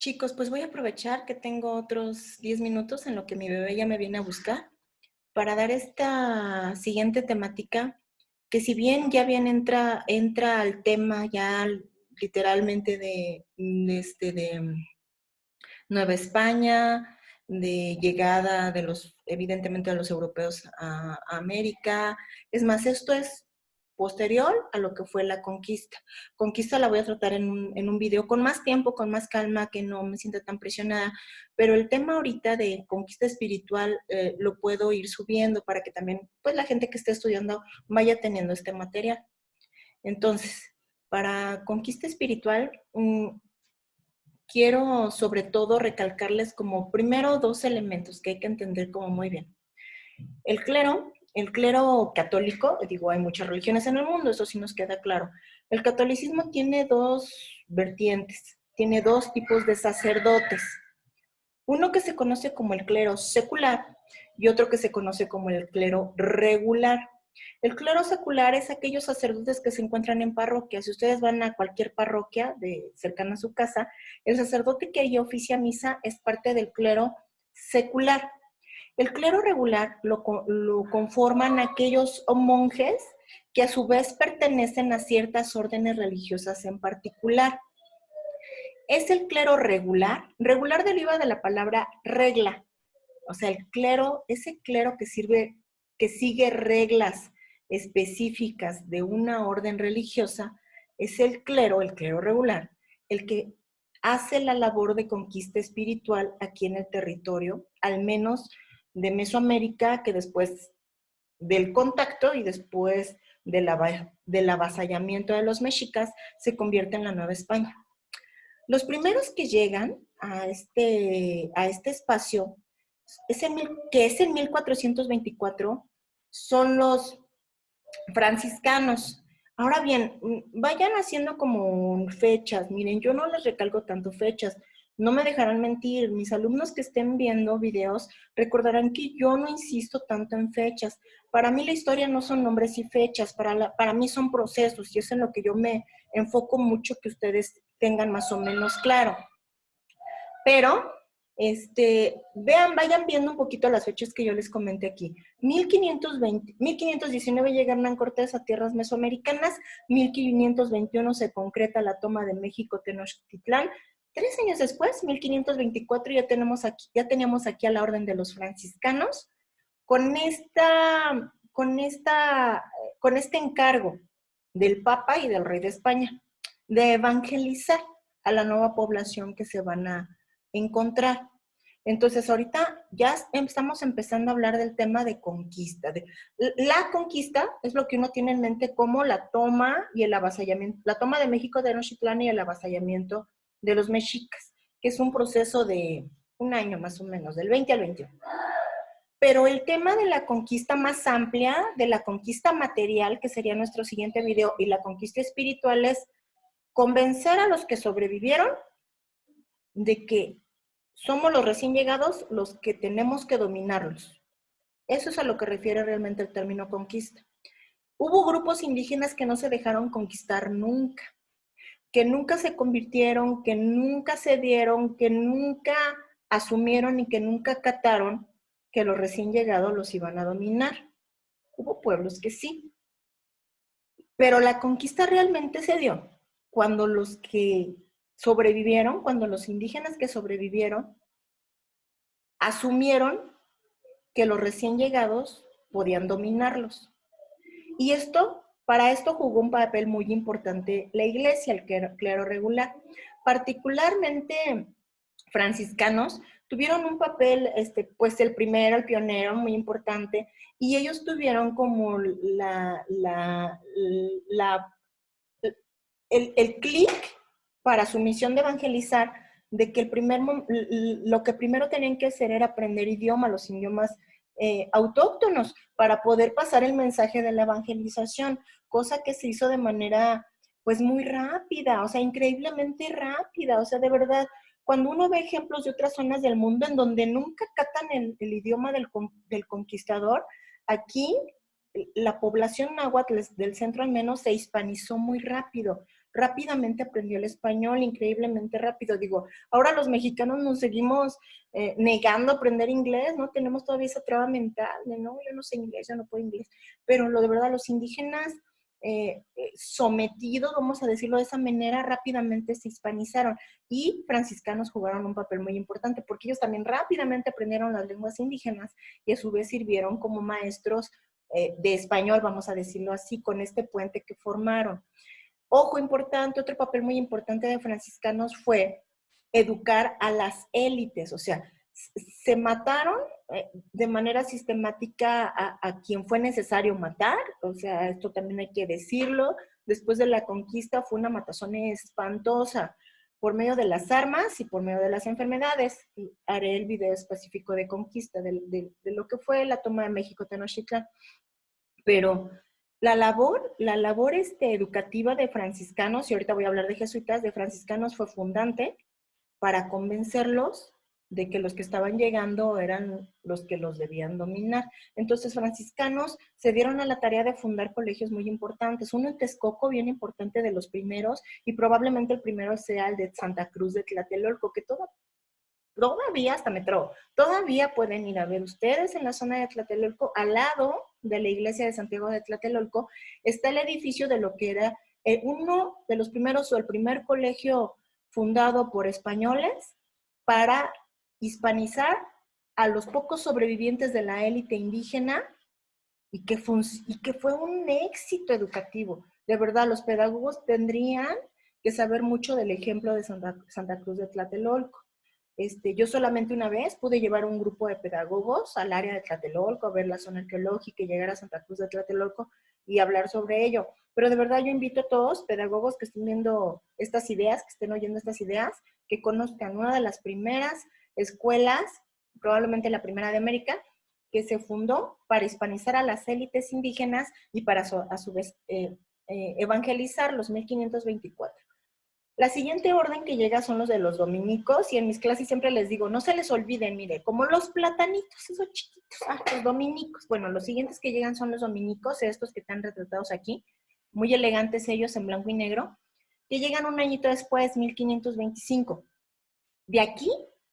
Chicos, pues voy a aprovechar que tengo otros 10 minutos en lo que mi bebé ya me viene a buscar para dar esta siguiente temática, que si bien entra al tema ya literalmente de Nueva España, de llegada de evidentemente de los europeos a América. Es más, esto es posterior a lo que fue la conquista. Conquista la voy a tratar en un video con más tiempo, con más calma, que no me sienta tan presionada, pero el tema ahorita de conquista espiritual lo puedo ir subiendo para que también pues la gente que esté estudiando vaya teniendo este material. Entonces, para conquista espiritual, quiero sobre todo recalcarles como primero dos elementos que hay que entender como muy bien. El clero católico, digo, hay muchas religiones en el mundo, eso sí nos queda claro. El catolicismo tiene dos vertientes, tiene dos tipos de sacerdotes. Uno que se conoce como el clero secular y otro que se conoce como el clero regular. El clero secular es aquellos sacerdotes que se encuentran en parroquias. Si ustedes van a cualquier parroquia cercana a su casa, el sacerdote que ahí oficia misa es parte del clero secular. El clero regular lo conforman aquellos monjes que a su vez pertenecen a ciertas órdenes religiosas en particular. Es el clero regular. Regular deriva de la palabra regla. O sea, el clero, ese clero que sigue reglas específicas de una orden religiosa, es el clero regular, el que hace la labor de conquista espiritual aquí en el territorio, al menos de Mesoamérica, que después del contacto y después del avasallamiento de los mexicas, se convierte en la Nueva España. Los primeros que llegan a este espacio, que es en 1424, son los franciscanos. Ahora bien, vayan haciendo como fechas. Miren, yo no les recalco tanto fechas. No me dejarán mentir. Mis alumnos que estén viendo videos recordarán que yo no insisto tanto en fechas. Para mí la historia no son nombres y fechas. Para mí son procesos y es en lo que yo me enfoco mucho que ustedes tengan más o menos claro. Pero, vayan viendo un poquito las fechas que yo les comenté aquí. 1519 llega Hernán Cortés a tierras mesoamericanas, 1521 se concreta la toma de México Tenochtitlán. 3 años después, 1524, teníamos aquí a la Orden de los Franciscanos, con este encargo del Papa y del Rey de España, de evangelizar a la nueva población que se van a encontrar. Entonces, ahorita ya estamos empezando a hablar del tema de conquista. La conquista es lo que uno tiene en mente como la toma y el avasallamiento, la toma de México de Tenochtitlán y el avasallamiento de los mexicas, que es un proceso de un año más o menos, del 20 al 21. Pero el tema de la conquista más amplia, de la conquista material, que sería nuestro siguiente video, y la conquista espiritual es convencer a los que sobrevivieron de que somos los recién llegados los que tenemos que dominarlos. Eso es a lo que refiere realmente el término conquista. Hubo grupos indígenas que no se dejaron conquistar nunca, que nunca se convirtieron, que nunca cedieron, que nunca asumieron y que nunca acataron que los recién llegados los iban a dominar. Hubo pueblos que sí, pero la conquista realmente se dio cuando los que sobrevivieron, cuando los indígenas que sobrevivieron, asumieron que los recién llegados podían dominarlos. Y para esto jugó un papel muy importante la iglesia, el clero regular. Particularmente franciscanos tuvieron un papel, pues el primero, el pionero, muy importante, y ellos tuvieron como el clic para su misión de evangelizar, de que lo que primero tenían que hacer era aprender los idiomas autóctonos, para poder pasar el mensaje de la evangelización, cosa que se hizo de manera pues muy rápida, o sea, increíblemente rápida, o sea, de verdad, cuando uno ve ejemplos de otras zonas del mundo en donde nunca catan el idioma del conquistador, aquí la población náhuatl del centro al menos se hispanizó muy rápido. rápidamente aprendió el español, increíblemente rápido. Digo, ahora los mexicanos nos seguimos negando a aprender inglés, ¿no? Tenemos todavía esa traba mental de, no, yo no sé inglés, yo no puedo inglés. Pero lo de verdad, los indígenas sometidos, vamos a decirlo de esa manera, rápidamente se hispanizaron. Y franciscanos jugaron un papel muy importante porque ellos también rápidamente aprendieron las lenguas indígenas y a su vez sirvieron como maestros de español, vamos a decirlo así, con este puente que formaron. Ojo importante, otro papel muy importante de franciscanos fue educar a las élites, o sea, se mataron de manera sistemática a quien fue necesario matar, o sea, esto también hay que decirlo. Después de la conquista fue una matazón espantosa por medio de las armas y por medio de las enfermedades. Y haré el video específico de conquista de lo que fue la toma de México Tenochtitlan. Pero la labor educativa de franciscanos, y ahorita voy a hablar de jesuitas, de franciscanos fue fundante para convencerlos de que los que estaban llegando eran los que los debían dominar. Entonces, franciscanos se dieron a la tarea de fundar colegios muy importantes. Uno en Texcoco, bien importante, de los primeros, y probablemente el primero sea el de Santa Cruz de Tlatelolco, que todavía hasta metro, todavía pueden ir a ver ustedes en la zona de Tlatelolco, al lado de la iglesia de Santiago de Tlatelolco, está el edificio de lo que era uno de los primeros o el primer colegio fundado por españoles para hispanizar a los pocos sobrevivientes de la élite indígena y que fue un éxito educativo. De verdad, los pedagogos tendrían que saber mucho del ejemplo de Santa Cruz de Tlatelolco. Yo solamente una vez pude llevar un grupo de pedagogos al área de Tlatelolco, a ver la zona arqueológica y llegar a Santa Cruz de Tlatelolco y hablar sobre ello. Pero de verdad yo invito a todos, pedagogos que estén viendo estas ideas, que estén oyendo estas ideas, que conozcan una de las primeras escuelas, probablemente la primera de América, que se fundó para hispanizar a las élites indígenas y para a su vez evangelizar los 1524. La siguiente orden que llega son los de los dominicos, y en mis clases siempre les digo, no se les olviden, mire, como los platanitos, esos chiquitos, los dominicos. Bueno, los siguientes que llegan son los dominicos, estos que están retratados aquí, muy elegantes ellos en blanco y negro, que llegan un añito después, 1525. De aquí,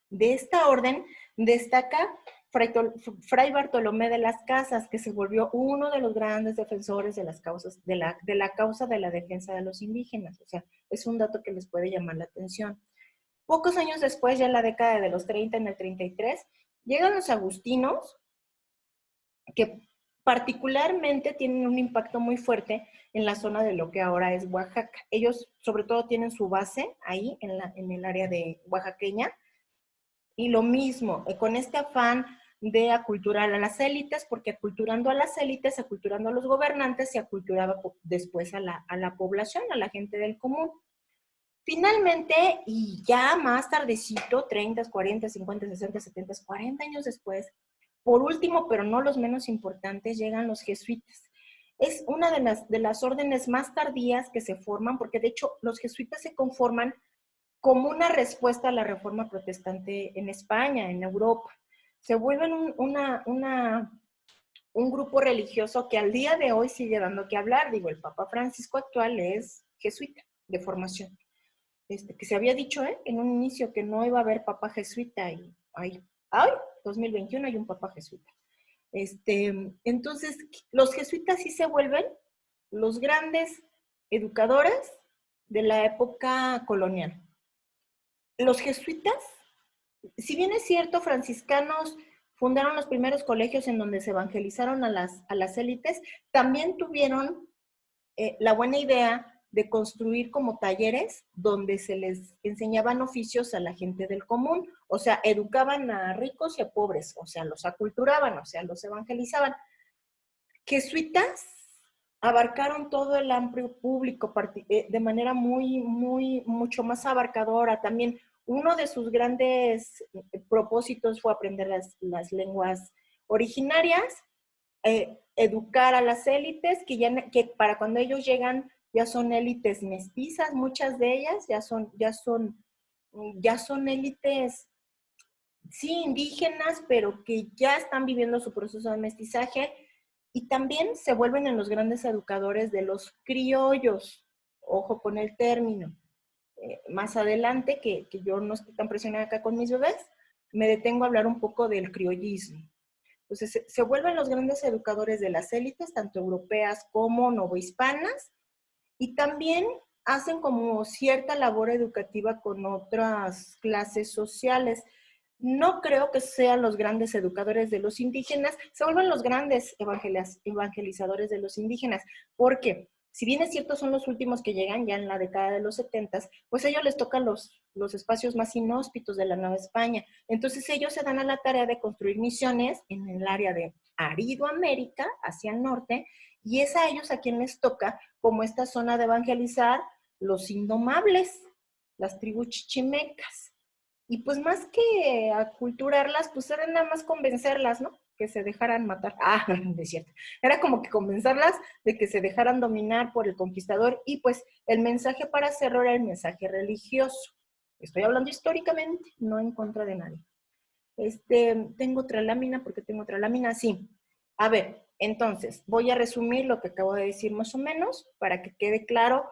de esta orden, destaca Fray Bartolomé de las Casas, que se volvió uno de los grandes defensores de las causas, de la causa de la defensa de los indígenas. O sea, es un dato que les puede llamar la atención. Pocos años después, ya en la década de los 30, en el 33, llegan los agustinos, que particularmente tienen un impacto muy fuerte en la zona de lo que ahora es Oaxaca. Ellos sobre todo tienen su base ahí en el área de oaxaqueña, y lo mismo, con este afán de aculturar a las élites, porque aculturando a las élites, aculturando a los gobernantes, se aculturaba después a la población, a la gente del común. Finalmente, y ya más tardecito, 30, 40, 50, 60, 70, 40 años después, por último, pero no los menos importantes, llegan los jesuitas. Es una de las órdenes más tardías que se forman, porque de hecho los jesuitas se conforman como una respuesta a la reforma protestante en España, en Europa. Se vuelven un grupo religioso que al día de hoy sigue dando que hablar. Digo, el Papa Francisco actual es jesuita de formación. Que se había dicho en un inicio que no iba a haber papa jesuita, y hoy, 2021 hay un papa jesuita. Entonces, los jesuitas sí se vuelven los grandes educadores de la época colonial. Los jesuitas, si bien es cierto, franciscanos fundaron los primeros colegios en donde se evangelizaron a las élites, también tuvieron la buena idea de construir como talleres donde se les enseñaban oficios a la gente del común, o sea, educaban a ricos y a pobres, o sea, los aculturaban, o sea, los evangelizaban. Jesuitas abarcaron todo el amplio público de manera mucho más abarcadora. También uno de sus grandes propósitos fue aprender las lenguas originarias, educar a las élites, que para cuando ellos llegan ya son élites mestizas, muchas de ellas ya son élites, sí, indígenas, pero que ya están viviendo su proceso de mestizaje, y también se vuelven en los grandes educadores de los criollos, ojo con el término, más adelante, que yo no estoy tan presionada acá con mis bebés, me detengo a hablar un poco del criollismo. Entonces, se vuelven los grandes educadores de las élites, tanto europeas como novohispanas, y también hacen como cierta labor educativa con otras clases sociales. No creo que sean los grandes educadores de los indígenas, se vuelven los grandes evangelizadores de los indígenas, porque si bien es cierto son los últimos que llegan ya en la década de los 70, pues a ellos les tocan los espacios más inhóspitos de la Nueva España. Entonces ellos se dan a la tarea de construir misiones en el área de Aridoamérica, hacia el norte, y es a ellos a quien les toca como esta zona de evangelizar los indomables, las tribus chichimecas. Y pues más que aculturarlas, pues era nada más convencerlas, ¿no? Que se dejaran matar. Ah, no es cierto. Era como que convencerlas de que se dejaran dominar por el conquistador y pues el mensaje para hacerlo era el mensaje religioso. Estoy hablando históricamente, no en contra de nadie. Tengo otra lámina, porque tengo otra lámina, sí. A ver, entonces, voy a resumir lo que acabo de decir más o menos para que quede claro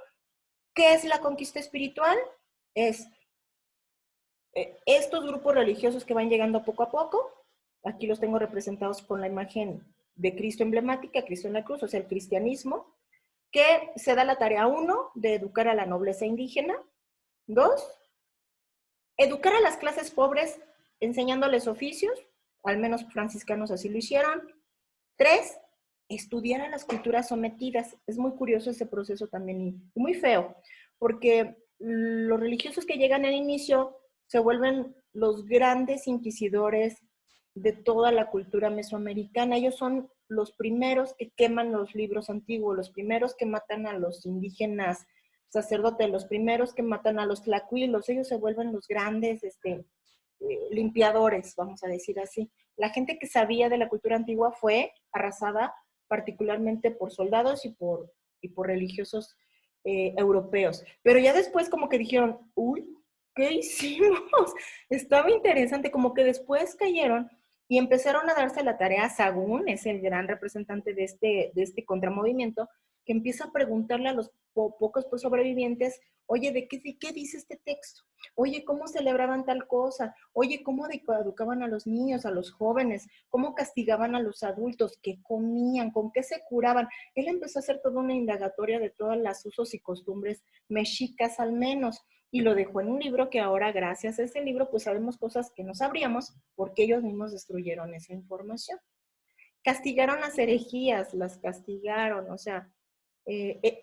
qué es la conquista espiritual. Es estos grupos religiosos que van llegando poco a poco, aquí los tengo representados con la imagen de Cristo emblemática, Cristo en la cruz, o sea, el cristianismo, que se da la tarea, 1, de educar a la nobleza indígena, 2, educar a las clases pobres enseñándoles oficios, al menos franciscanos así lo hicieron, 3, estudiar a las culturas sometidas. Es muy curioso ese proceso también y muy feo, porque los religiosos que llegan al inicio se vuelven los grandes inquisidores de toda la cultura mesoamericana. Ellos son los primeros que queman los libros antiguos, los primeros que matan a los indígenas sacerdotes, los primeros que matan a los tlacuilos. Ellos se vuelven los grandes limpiadores, vamos a decir así. La gente que sabía de la cultura antigua fue arrasada particularmente por soldados y por religiosos europeos. Pero ya después como que dijeron, uy, ¿qué hicimos? Estaba interesante, como que después cayeron y empezaron a darse la tarea. Sagún es el gran representante de este contramovimiento, que empieza a preguntarle a los pocos pues, sobrevivientes, oye, ¿qué dice este texto? Oye, ¿cómo celebraban tal cosa? Oye, ¿cómo educaban a los niños, a los jóvenes? ¿Cómo castigaban a los adultos? ¿Qué comían? ¿Con qué se curaban? Él empezó a hacer toda una indagatoria de todas las usos y costumbres mexicas al menos, y lo dejó en un libro que ahora, gracias a ese libro, pues sabemos cosas que no sabríamos porque ellos mismos destruyeron esa información. Castigaron las herejías, las castigaron, o sea,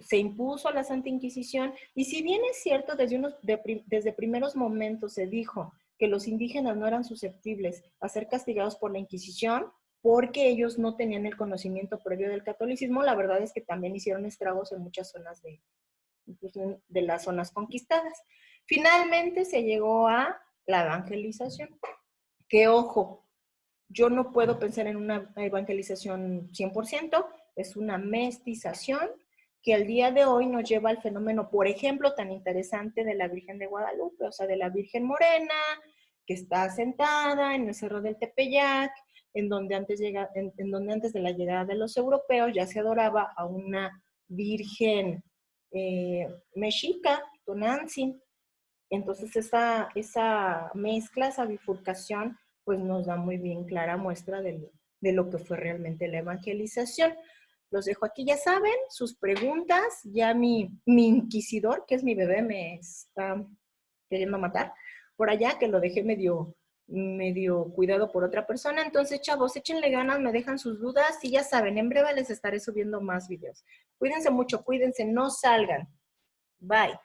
se impuso la Santa Inquisición, y si bien es cierto, desde primeros momentos se dijo que los indígenas no eran susceptibles a ser castigados por la Inquisición, porque ellos no tenían el conocimiento previo del catolicismo, la verdad es que también hicieron estragos en muchas zonas de las zonas conquistadas. Finalmente se llegó a la evangelización, que ojo, yo no puedo pensar en una evangelización 100%, es una mestización que al día de hoy nos lleva al fenómeno, por ejemplo, tan interesante de la Virgen de Guadalupe, o sea, de la Virgen Morena, que está sentada en el Cerro del Tepeyac, en donde antes de la llegada de los europeos ya se adoraba a una Virgen mexica, Tonantzin. Entonces esa mezcla, esa bifurcación, pues nos da muy bien clara muestra de lo que fue realmente la evangelización. Los dejo aquí, ya saben, sus preguntas. Ya mi inquisidor, que es mi bebé, me está queriendo matar por allá, que lo dejé medio cuidado por otra persona. Entonces, chavos, échenle ganas, me dejan sus dudas y ya saben, en breve les estaré subiendo más videos. Cuídense mucho, cuídense, no salgan. Bye.